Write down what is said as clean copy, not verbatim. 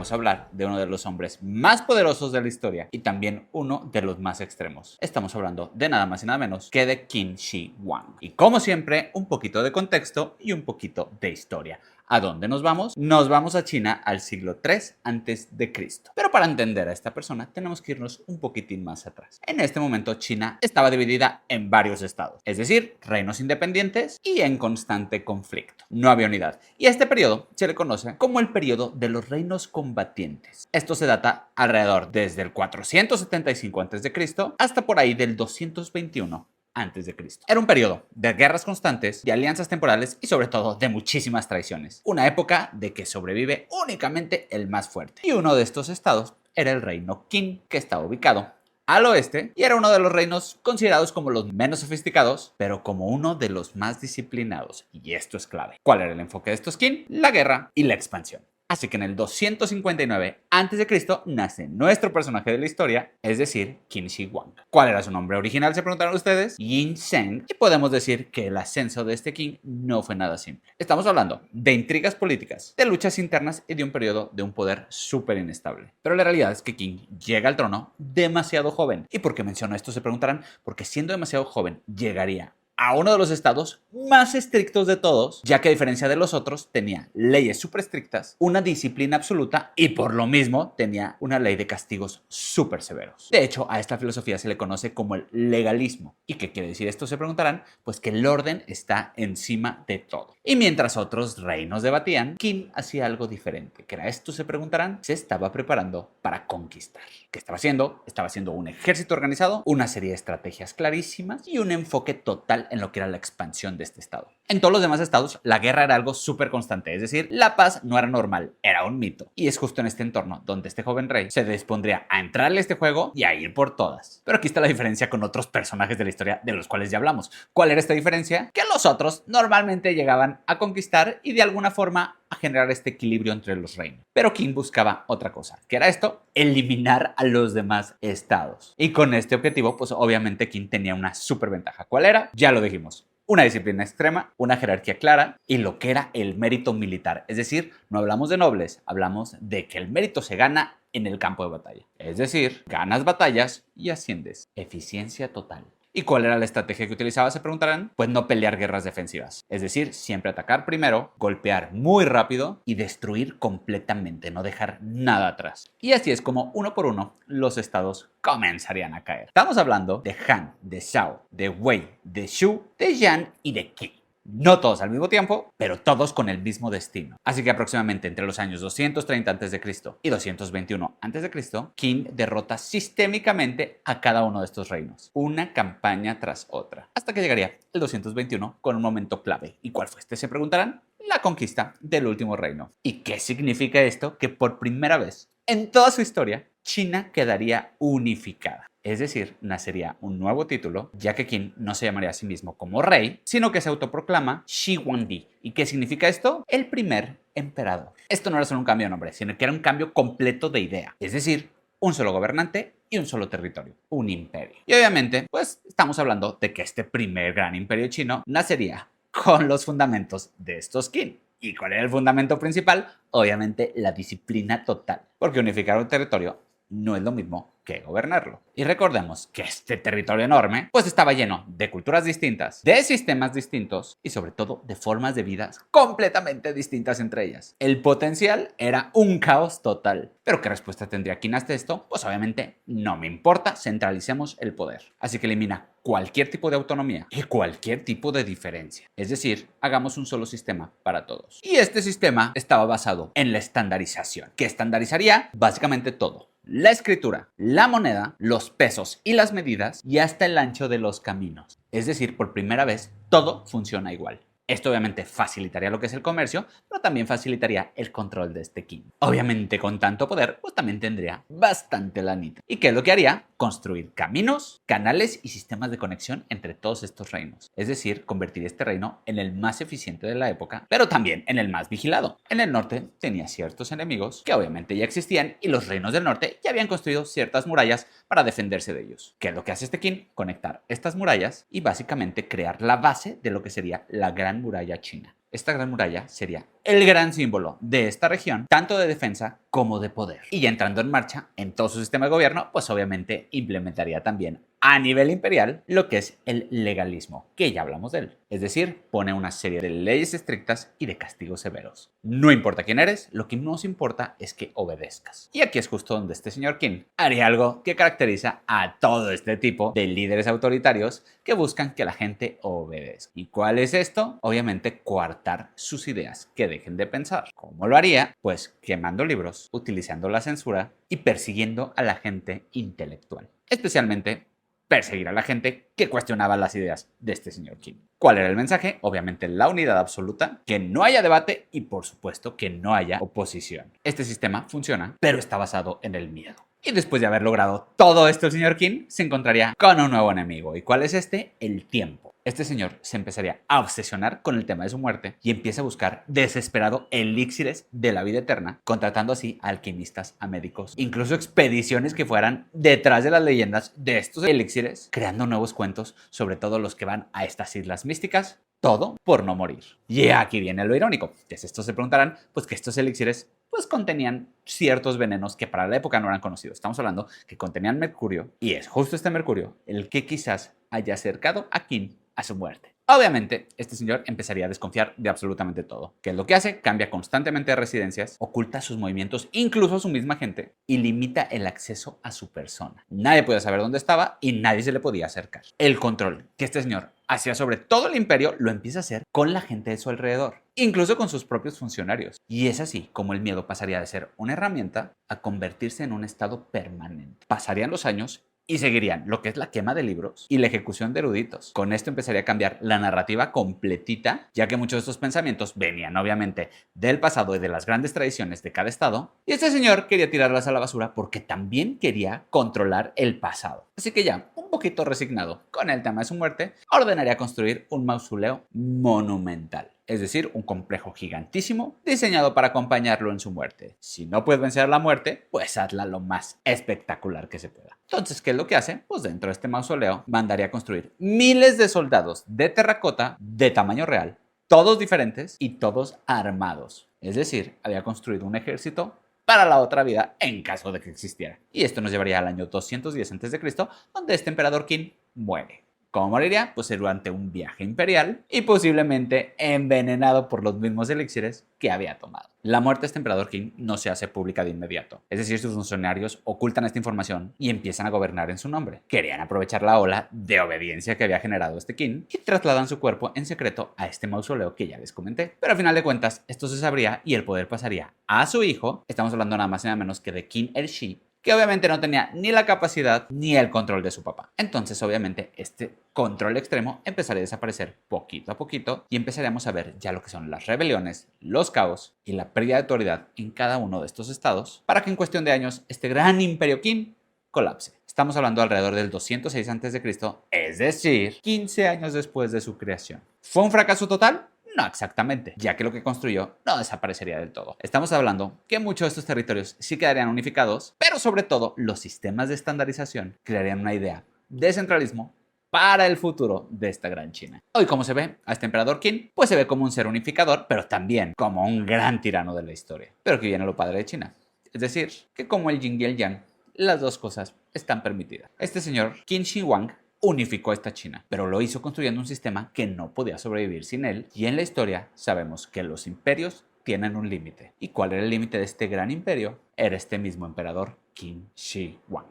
vamos a hablar de uno de los hombres más poderosos de la historia y también uno de los más extremos. Estamos hablando de nada más y nada menos que de Qin Shi Huang. Y como siempre, un poquito de contexto y un poquito de historia. ¿A dónde nos vamos? Nos vamos a China al siglo III a.C. Pero para entender a esta persona tenemos que irnos un poquitín más atrás. En este momento China estaba dividida en varios estados, es decir, reinos independientes y en constante conflicto. No había unidad. Y a este periodo se le conoce como el periodo de los reinos combatientes. Esto se data alrededor desde el 475 a.C. hasta por ahí del 221 a.C. Era un periodo de guerras constantes, de alianzas temporales y sobre todo de muchísimas traiciones. Una época de que sobrevive únicamente el más fuerte. Y uno de estos estados era el reino Qin, que estaba ubicado al oeste y era uno de los reinos considerados como los menos sofisticados, pero como uno de los más disciplinados. Y esto es clave. ¿Cuál era el enfoque de estos Qin? La guerra y la expansión. Así que en el 259 a.C. nace nuestro personaje de la historia, es decir, Qin Shi Huang. ¿Cuál era su nombre original? Se preguntaron ustedes. Yin Zheng. Y podemos decir que el ascenso de este Qin no fue nada simple. Estamos hablando de intrigas políticas, de luchas internas y de un periodo de un poder súper inestable. Pero la realidad es que Qin llega al trono demasiado joven. ¿Y por qué menciono esto? Se preguntarán. Porque siendo demasiado joven llegaría a uno de los estados más estrictos de todos, ya que a diferencia de los otros tenía leyes súper estrictas, una disciplina absoluta y por lo mismo tenía una ley de castigos súper severos. De hecho, a esta filosofía se le conoce como el legalismo. ¿Y qué quiere decir esto? Se preguntarán. Pues que el orden está encima de todo. Y mientras otros reinos debatían, Qin hacía algo diferente. ¿Qué era esto? Se preguntarán. Se estaba preparando para conquistar. ¿Qué estaba haciendo? Estaba haciendo un ejército organizado, una serie de estrategias clarísimas y un enfoque total en lo que era la expansión de este estado. En todos los demás estados, la guerra era algo súper constante, es decir, la paz no era normal, era un mito. Y es justo en este entorno donde este joven rey se dispondría a entrarle a este juego y a ir por todas. Pero aquí está la diferencia con otros personajes de la historia de los cuales ya hablamos. ¿Cuál era esta diferencia? Que los otros normalmente llegaban a conquistar y de alguna forma a generar este equilibrio entre los reinos. Pero Qin buscaba otra cosa. ¿Qué era esto? Eliminar a los demás estados. Y con este objetivo, pues obviamente Qin tenía una súper ventaja. ¿Cuál era? Ya lo dijimos. Una disciplina extrema, una jerarquía clara y lo que era el mérito militar. Es decir, no hablamos de nobles, hablamos de que el mérito se gana en el campo de batalla. Es decir, ganas batallas y asciendes. Eficiencia total. ¿Y cuál era la estrategia que utilizaba? Se preguntarán. Pues no pelear guerras defensivas. Es decir, siempre atacar primero, golpear muy rápido y destruir completamente, no dejar nada atrás. Y así es como uno por uno los estados comenzarían a caer. Estamos hablando de Han, de Zhao, de Wei, de Xu, de Yan y de Qi. No todos al mismo tiempo, pero todos con el mismo destino. Así que aproximadamente entre los años 230 a.C. y 221 a.C., Qin derrota sistémicamente a cada uno de estos reinos, una campaña tras otra, hasta que llegaría el 221 con un momento clave. ¿Y cuál fue este? Se preguntarán. La conquista del último reino. ¿Y qué significa esto? Que por primera vez en toda su historia, China quedaría unificada. Es decir, nacería un nuevo título, ya que Qin no se llamaría a sí mismo como rey, sino que se autoproclama Shi Huangdi. ¿Y qué significa esto? El primer emperador. Esto no era solo un cambio de nombre, sino que era un cambio completo de idea. Es decir, un solo gobernante y un solo territorio, un imperio. Y obviamente, pues estamos hablando de que este primer gran imperio chino nacería con los fundamentos de estos Qin. ¿Y cuál era el fundamento principal? Obviamente la disciplina total, porque unificar un territorio no es lo mismo que gobernarlo. Y recordemos que este territorio enorme pues estaba lleno de culturas distintas, de sistemas distintos y sobre todo de formas de vida completamente distintas entre ellas. El potencial era un caos total. ¿Pero qué respuesta tendría Qin ante esto? Pues obviamente no me importa, centralicemos el poder. Así que elimina cualquier tipo de autonomía y cualquier tipo de diferencia. Es decir, hagamos un solo sistema para todos. Y este sistema estaba basado en la estandarización, que estandarizaría básicamente todo. La escritura, la moneda, los pesos y las medidas y hasta el ancho de los caminos. Es decir, por primera vez, todo funciona igual. Esto obviamente facilitaría lo que es el comercio, pero también facilitaría el control de este Qin. Obviamente con tanto poder, pues también tendría bastante lanita. ¿Y qué es lo que haría? Construir caminos, canales y sistemas de conexión entre todos estos reinos. Es decir, convertir este reino en el más eficiente de la época, pero también en el más vigilado. En el norte tenía ciertos enemigos que obviamente ya existían y los reinos del norte ya habían construido ciertas murallas para defenderse de ellos. ¿Qué es lo que hace este Qin? Conectar estas murallas y básicamente crear la base de lo que sería la gran Gran Muralla China. Esta Gran Muralla sería el gran símbolo de esta región, tanto de defensa como de poder. Y ya entrando en marcha en todo su sistema de gobierno, pues obviamente implementaría también a nivel imperial lo que es el legalismo, que ya hablamos de él. Es decir, pone una serie de leyes estrictas y de castigos severos. No importa quién eres, lo que nos importa es que obedezcas. Y aquí es justo donde este señor Qin haría algo que caracteriza a todo este tipo de líderes autoritarios que buscan que la gente obedezca. ¿Y cuál es esto? Obviamente coartar sus ideas, que dejen de pensar. ¿Cómo lo haría? Pues quemando libros, utilizando la censura y persiguiendo a la gente intelectual. Especialmente perseguir a la gente que cuestionaba las ideas de este señor Qin. ¿Cuál era el mensaje? Obviamente la unidad absoluta, que no haya debate y por supuesto que no haya oposición. Este sistema funciona, pero está basado en el miedo. Y después de haber logrado todo esto, el señor Qin se encontraría con un nuevo enemigo. ¿Y cuál es este? El tiempo. Este señor se empezaría a obsesionar con el tema de su muerte y empieza a buscar desesperado elixires de la vida eterna, contratando así a alquimistas, a médicos, incluso expediciones que fueran detrás de las leyendas de estos elixires, creando nuevos cuentos sobre todo los que van a estas islas místicas, todo por no morir. Y aquí viene lo irónico, que estos se preguntarán, pues que estos elixires pues contenían ciertos venenos que para la época no eran conocidos. Estamos hablando que contenían mercurio y es justo este mercurio el que quizás haya acercado a Qin a su muerte. Obviamente, este señor empezaría a desconfiar de absolutamente todo. ¿Qué es lo que hace? Cambia constantemente de residencias, oculta sus movimientos, incluso a su misma gente, y limita el acceso a su persona. Nadie podía saber dónde estaba y nadie se le podía acercar. El control que este señor hacía sobre todo el imperio lo empieza a hacer con la gente de su alrededor, incluso con sus propios funcionarios. Y es así como el miedo pasaría de ser una herramienta a convertirse en un estado permanente. Pasarían los años y seguirían lo que es la quema de libros y la ejecución de eruditos. Con esto empezaría a cambiar la narrativa completita, ya que muchos de estos pensamientos venían obviamente del pasado y de las grandes tradiciones de cada estado. Y este señor quería tirarlas a la basura porque también quería controlar el pasado. Así que ya, un poquito resignado con el tema de su muerte, ordenaría construir un mausoleo monumental. Es decir, un complejo gigantísimo diseñado para acompañarlo en su muerte. Si no puedes vencer a la muerte, pues hazla lo más espectacular que se pueda. Entonces, ¿qué es lo que hace? Pues dentro de este mausoleo mandaría a construir miles de soldados de terracota de tamaño real, todos diferentes y todos armados. Es decir, había construido un ejército para la otra vida en caso de que existiera. Y esto nos llevaría al año 210 a.C., donde este emperador Qin muere. ¿Cómo moriría? Pues durante un viaje imperial y posiblemente envenenado por los mismos elixires que había tomado. La muerte de este emperador Qin no se hace pública de inmediato. Es decir, sus funcionarios ocultan esta información y empiezan a gobernar en su nombre. Querían aprovechar la ola de obediencia que había generado este Qin y trasladan su cuerpo en secreto a este mausoleo que ya les comenté. Pero al final de cuentas, esto se sabría y el poder pasaría a su hijo. Estamos hablando nada más y nada menos que de Qin el Shi, que obviamente no tenía ni la capacidad ni el control de su papá. Entonces, obviamente, este control extremo empezaría a desaparecer poquito a poquito y empezaríamos a ver ya lo que son las rebeliones, los caos y la pérdida de autoridad en cada uno de estos estados para que en cuestión de años este gran imperio Qin colapse. Estamos hablando alrededor del 206 a.C., es decir, 15 años después de su creación. ¿Fue un fracaso total? No exactamente, ya que lo que construyó no desaparecería del todo. Estamos hablando que muchos de estos territorios sí quedarían unificados, pero sobre todo los sistemas de estandarización crearían una idea de centralismo para el futuro de esta gran China. Hoy, como se ve a este emperador Qin, pues se ve como un ser unificador, pero también como un gran tirano de la historia. Pero aquí viene lo padre de China, es decir, que como el yin y el yang, las dos cosas están permitidas. Este señor Qin Shi Huang unificó esta China, pero lo hizo construyendo un sistema que no podía sobrevivir sin él, y en la historia sabemos que los imperios tienen un límite. ¿Y cuál era el límite de este gran imperio? Era este mismo emperador Qin Shi Huang.